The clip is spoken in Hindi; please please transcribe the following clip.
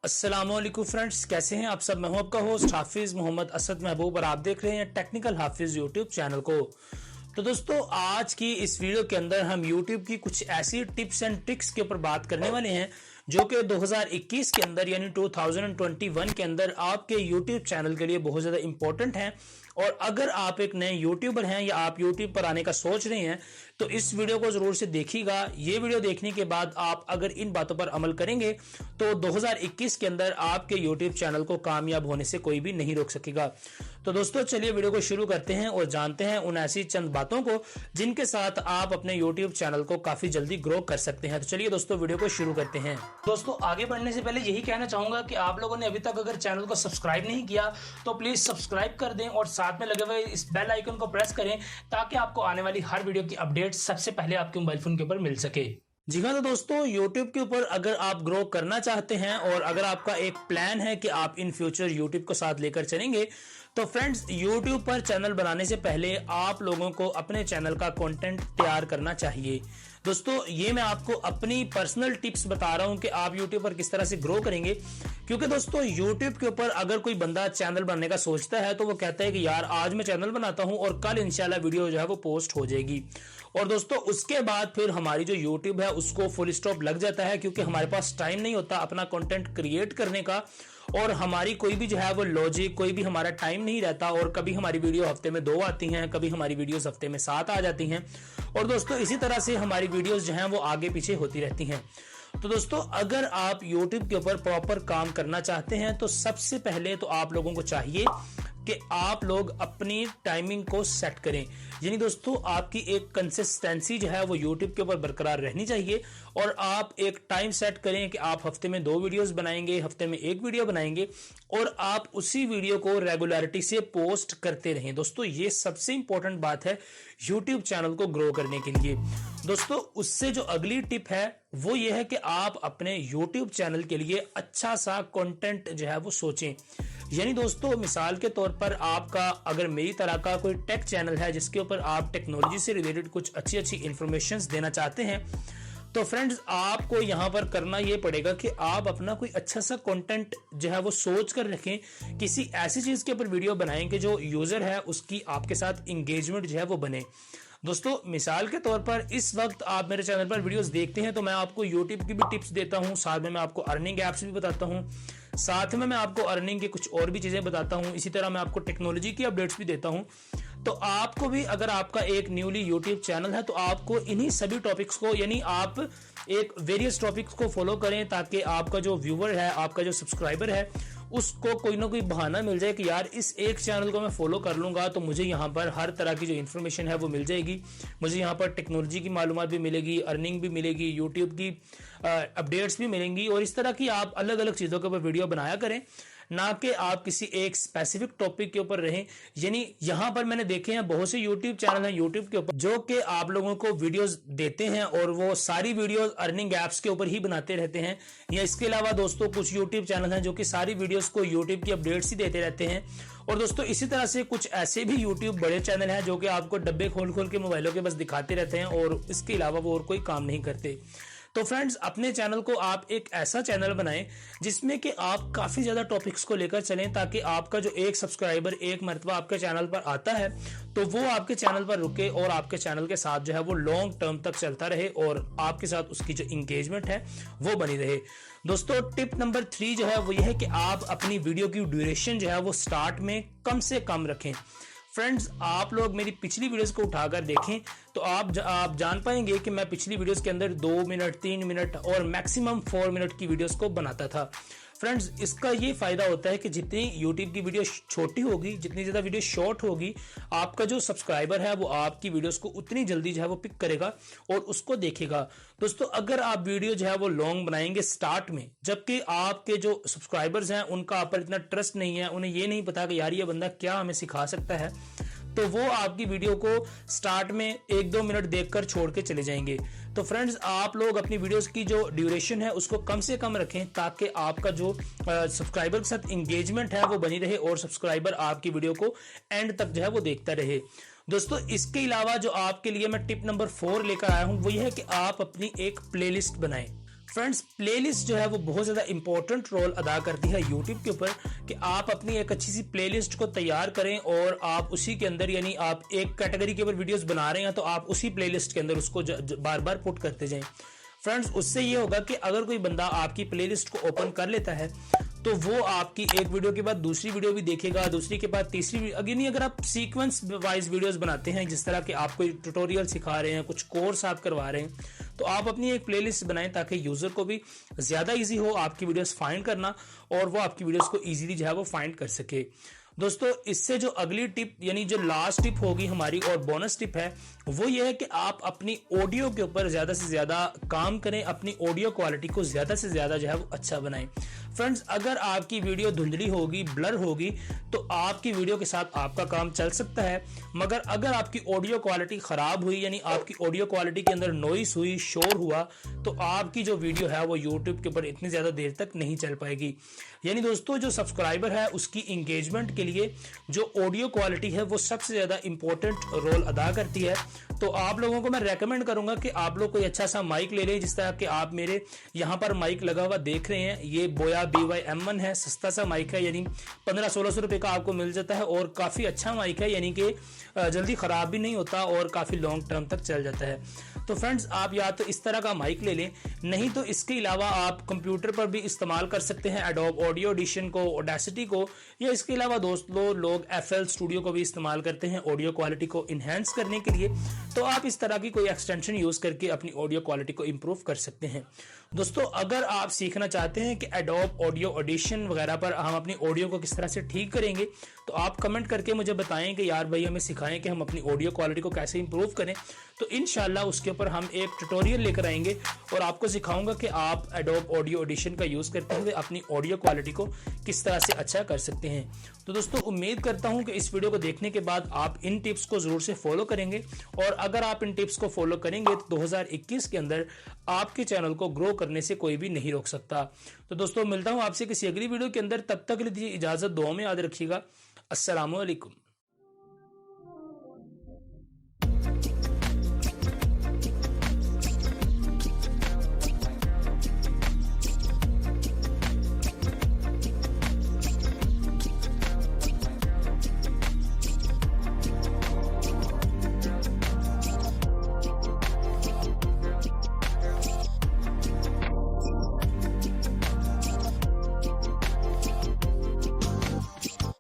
अस्सलामुअलैकुम फ्रेंड्स, कैसे हैं आप सब। मैं हूं आपका होस्ट हाफिज मोहम्मद असद महबूब और आप देख रहे हैं टेक्निकल हाफिज यूट्यूब चैनल को। तो दोस्तों, आज की इस वीडियो के अंदर हम यूट्यूब की कुछ ऐसी टिप्स एंड ट्रिक्स के ऊपर बात करने वाले हैं जो कि 2021 के अंदर यानी 2021 के अंदर आपके यूट्यूब चैनल के लिए बहुत ज़्यादा इंपॉर्टेंट हैं। और अगर आप एक नए यूट्यूबर हैं या आप यूट्यूब पर आने का सोच रहे हैं तो इस वीडियो को ज़रूर से देखिएगा। ये वीडियो देखने के बाद आप अगर इन बातों पर अमल करेंगे तो 2021 के अंदर आपके यूट्यूब चैनल को कामयाब होने से कोई भी नहीं रोक सकेगा। तो दोस्तों, चलिए वीडियो को शुरू करते हैं और जानते हैं उन ऐसी चंद बातों को जिनके साथ आप अपने यूट्यूब चैनल को काफ़ी जल्दी ग्रो कर सकते हैं। तो चलिए दोस्तों, वीडियो को शुरू करते हैं। दोस्तों, आगे बढ़ने से पहले यही कहना चाहूँगा कि आप लोगों ने अभी तक अगर चैनल को सब्सक्राइब नहीं किया तो प्लीज़ सब्सक्राइब कर दें और साथ में लगे हुए इस बेल आइकन को प्रेस करें ताकि आपको आने वाली हर वीडियो की अपडेट सबसे पहले आपके मोबाइल फोन के ऊपर मिल सके। जी हाँ, तो दोस्तों, YouTube के ऊपर अगर आप ग्रो करना चाहते हैं और अगर आपका एक प्लान है कि आप इन फ्यूचर YouTube को साथ लेकर चलेंगे तो फ्रेंड्स, YouTube पर चैनल बनाने से पहले आप लोगों को अपने चैनल का कंटेंट तैयार करना चाहिए। दोस्तों, ये मैं आपको अपनी पर्सनल टिप्स बता रहा हूं कि आप YouTube पर किस तरह से ग्रो करेंगे, क्योंकि दोस्तों YouTube के ऊपर अगर कोई बंदा चैनल बनाने का सोचता है तो वो कहता है कि यार आज मैं चैनल बनाता हूं और कल इंशाल्लाह वीडियो जो है वो पोस्ट हो जाएगी। और दोस्तों, उसके बाद फिर हमारी जो YouTube है उसको फुल स्टॉप लग जाता है, क्योंकि हमारे पास टाइम नहीं होता अपना कंटेंट क्रिएट करने का और हमारी कोई भी जो है वो लॉजिक, कोई भी हमारा टाइम नहीं रहता। और कभी हमारी वीडियो हफ्ते में 2 आती हैं, कभी हमारी वीडियोस हफ्ते में 7 आ जाती हैं। और दोस्तों, इसी तरह से हमारी वीडियोस जो हैं वो आगे पीछे होती रहती हैं। तो दोस्तों, अगर आप YouTube के ऊपर प्रॉपर काम करना चाहते हैं तो सबसे पहले तो आप लोगों को चाहिए कि आप लोग अपनी टाइमिंग को सेट करें। यानी दोस्तों, आपकी एक कंसिस्टेंसी जो है वो YouTube के ऊपर बरकरार रहनी चाहिए और आप एक टाइम सेट करें कि आप हफ्ते में 2 वीडियोस बनाएंगे, हफ्ते में 1 वीडियो बनाएंगे और आप उसी वीडियो को रेगुलरिटी से पोस्ट करते रहें। दोस्तों, ये सबसे इंपॉर्टेंट बात है YouTube चैनल को ग्रो करने के लिए। दोस्तों, उससे जो अगली टिप है वो ये है कि आप अपने YouTube चैनल के लिए अच्छा सा कंटेंट जो है वो सोचें। यानी दोस्तों, मिसाल के तौर पर आपका अगर मेरी तरह का कोई टेक चैनल है जिसके ऊपर आप टेक्नोलॉजी से रिलेटेड कुछ अच्छी अच्छी इंफॉर्मेशन देना चाहते हैं तो फ्रेंड्स, आपको यहाँ पर करना ये पड़ेगा कि आप अपना कोई अच्छा सा कंटेंट जो है वो सोच कर रखें। किसी ऐसी चीज़ के ऊपर वीडियो बनाएं कि जो यूज़र है उसकी आपके साथ इंगेजमेंट जो है वो बने। दोस्तों, मिसाल के तौर पर इस वक्त आप मेरे चैनल पर वीडियोस देखते हैं तो मैं आपको YouTube की भी टिप्स देता हूं, साथ में मैं आपको अर्निंग एप्स भी बताता हूं, साथ में मैं आपको अर्निंग की कुछ और भी चीज़ें बताता हूं। इसी तरह मैं आपको टेक्नोलॉजी की अपडेट्स भी देता हूं। तो आपको भी अगर आपका एक न्यूली YouTube चैनल है तो आपको इन्हीं सभी टॉपिक्स को, यानी आप एक वेरियस टॉपिक्स को फॉलो करें ताकि आपका जो व्यूवर है, आपका जो सब्सक्राइबर है, उसको कोई ना कोई बहाना मिल जाए कि यार इस एक चैनल को मैं फॉलो कर लूँगा तो मुझे यहाँ पर हर तरह की जो इन्फॉर्मेशन है वो मिल जाएगी, मुझे यहाँ पर टेक्नोलॉजी की मालूमात भी मिलेगी, अर्निंग भी मिलेगी, यूट्यूब की अपडेट्स भी मिलेंगी। और इस तरह की आप अलग अलग चीज़ों के ऊपर वीडियो बनाया करें, ना कि आप किसी एक स्पेसिफिक टॉपिक के ऊपर रहें। यानी यहाँ पर मैंने देखे हैं बहुत से यूट्यूब चैनल हैं यूट्यूब के ऊपर जो कि आप लोगों को वीडियोस देते हैं और वो सारी वीडियोस अर्निंग एप्स के ऊपर ही बनाते रहते हैं। या इसके अलावा दोस्तों, कुछ यूट्यूब चैनल हैं जो कि सारी वीडियोस को यूट्यूब की अपडेट्स ही देते रहते हैं। और दोस्तों, इसी तरह से कुछ ऐसे भी यूट्यूब बड़े चैनल हैं जो कि आपको डब्बे खोल खोल के मोबाइलों के बस दिखाते रहते हैं और इसके अलावा वो और कोई काम नहीं करते। तो फ्रेंड्स, अपने चैनल को आप एक ऐसा चैनल बनाएं जिसमें कि आप काफ़ी ज़्यादा टॉपिक्स को लेकर चलें ताकि आपका जो एक सब्सक्राइबर एक मरतबा आपके चैनल पर आता है तो वो आपके चैनल पर रुके और आपके चैनल के साथ जो है वो लॉन्ग टर्म तक चलता रहे और आपके साथ उसकी जो इंगेजमेंट है वो बनी रहे। दोस्तों, टिप नंबर 3 जो है वो ये है कि आप अपनी वीडियो की ड्यूरेशन जो है वो स्टार्ट में कम से कम रखें। फ्रेंड्स, आप लोग मेरी पिछली वीडियोस को उठाकर देखें तो आप जान पाएंगे कि मैं पिछली वीडियोस के अंदर 2 मिनट, 3 मिनट और मैक्सिमम 4 मिनट की वीडियोस को बनाता था। फ्रेंड्स, इसका ये फायदा होता है कि जितनी यूट्यूब की वीडियो छोटी होगी, जितनी ज़्यादा वीडियो शॉर्ट होगी, आपका जो सब्सक्राइबर है वो आपकी वीडियोस को उतनी जल्दी जो है वो पिक करेगा और उसको देखेगा। दोस्तों, अगर आप वीडियो जो है वो लॉन्ग बनाएंगे स्टार्ट में, जबकि आपके जो सब्सक्राइबर्स हैं उनका आप पर इतना ट्रस्ट नहीं है, उन्हें ये नहीं पता कि यार ये बंदा क्या हमें सिखा सकता है, तो वो आपकी वीडियो को स्टार्ट में 1-2 मिनट देखकर छोड़ के चले जाएंगे। तो फ्रेंड्स, आप लोग अपनी वीडियोस की जो ड्यूरेशन है उसको कम से कम रखें ताकि आपका जो सब्सक्राइबर के साथ इंगेजमेंट है वो बनी रहे और सब्सक्राइबर आपकी वीडियो को एंड तक जो है वो देखता रहे। दोस्तों, इसके अलावा जो आपके लिए मैं टिप नंबर 4 लेकर आया हूं वो ये है कि आप अपनी एक प्लेलिस्ट बनाएं। फ्रेंड्स प्लेलिस्ट जो है वो बहुत ज़्यादा इंपॉर्टेंट रोल अदा करती है यूट्यूब के ऊपर कि आप अपनी एक अच्छी सी प्लेलिस्ट को तैयार करें और आप उसी के अंदर, यानी आप एक कैटेगरी के ऊपर वीडियोस बना रहे हैं तो आप उसी प्लेलिस्ट के अंदर उसको बार बार पुट करते जाएं। फ्रेंड्स उससे ये होगा कि अगर कोई बंदा आपकी प्लेलिस्ट को ओपन कर लेता है तो वो आपकी एक वीडियो के बाद दूसरी वीडियो भी देखेगा, दूसरी के बाद तीसरी। अगर आप सीक्वेंस वाइज वीडियोस बनाते हैं, जिस तरह के आप कोई ट्यूटोरियल सिखा रहे हैं, कुछ कोर्स आप करवा रहे हैं, तो आप अपनी एक प्लेलिस्ट बनाएं ताकि यूजर को भी ज्यादा इजी हो आपकी वीडियोस फाइंड करना और वो आपकी वीडियोस को इजीली जो है वो फाइंड कर सके। दोस्तों इससे जो अगली टिप, यानी जो लास्ट टिप होगी हमारी और बोनस टिप है, वो ये है कि आप अपनी ऑडियो के ऊपर ज्यादा से ज्यादा काम करें, अपनी ऑडियो क्वालिटी को ज्यादा से ज्यादा जो है वो अच्छा बनाएं। फ्रेंड्स अगर आपकी वीडियो धुंधली होगी, ब्लर होगी, तो आपकी वीडियो के साथ आपका काम चल सकता है, मगर अगर आपकी ऑडियो क्वालिटी खराब हुई, यानी आपकी ऑडियो क्वालिटी के अंदर नॉइस हुई, शोर हुआ, तो आपकी जो वीडियो है वो यूट्यूब के ऊपर इतनी ज्यादा देर तक नहीं चल पाएगी। यानी दोस्तों जो सब्सक्राइबर है उसकी इंगेजमेंट के लिए जो ऑडियो क्वालिटी है वो सबसे ज्यादा इंपॉर्टेंट रोल अदा करती है। तो आप लोगों को मैं रेकमेंड करूंगा कि आप लोग कोई अच्छा सा माइक ले लें, जिस तरह कि आप मेरे यहाँ पर माइक लगा हुआ देख रहे हैं, ये बोया BY-M1 है, सस्ता सा माइक है, यानी 1500-1600 रुपए का आपको मिल जाता है और काफी अच्छा माइक है, यानी कि जल्दी खराब भी नहीं होता और काफी लॉन्ग टर्म तक चल जाता है। तो फ्रेंड्स आप या तो इस तरह का माइक ले लें, नहीं तो इसके अलावा आप कंप्यूटर पर भी इस्तेमाल कर सकते हैं एडोब ऑडियो एडिशन को, ऑडेसिटी को, या इसके अलावा दोस्तों लोग FL स्टूडियो को भी इस्तेमाल करते हैं ऑडियो क्वालिटी को इनहेंस करने के लिए। तो आप इस तरह की कोई एक्सटेंशन यूज करके अपनी ऑडियो क्वालिटी को इंप्रूव कर सकते हैं। दोस्तों अगर आप सीखना चाहते हैं कि एडोब ऑडियो एडिशन वगैरह पर हम अपनी ऑडियो को किस तरह से ठीक करेंगे, तो आप कमेंट करके मुझे बताएं कि यार भाई हमें सिखाएं कि हम अपनी ऑडियो क्वालिटी को कैसे इंप्रूव करें। तो इंशाल्लाह उसके ऊपर हम एक ट्यूटोरियल लेकर आएंगे और आपको सिखाऊंगा कि आप एडोब ऑडियो एडिशन का यूज करते हुए अपनी ऑडियो क्वालिटी को किस तरह से अच्छा कर सकते हैं। तो दोस्तों उम्मीद करता हूं कि इस वीडियो को देखने के बाद आप इन टिप्स को जरूर से फॉलो करेंगे, और अगर आप इन टिप्स को फॉलो करेंगे तो 2021 के अंदर आपके चैनल को ग्रो करने से कोई भी नहीं रोक सकता। तो दोस्तों मिलता हूं आपसे किसी अगली वीडियो के अंदर, तब तक के लिए इजाजत, दुआ में याद रखिएगा। अस्सलामु अलैकुम।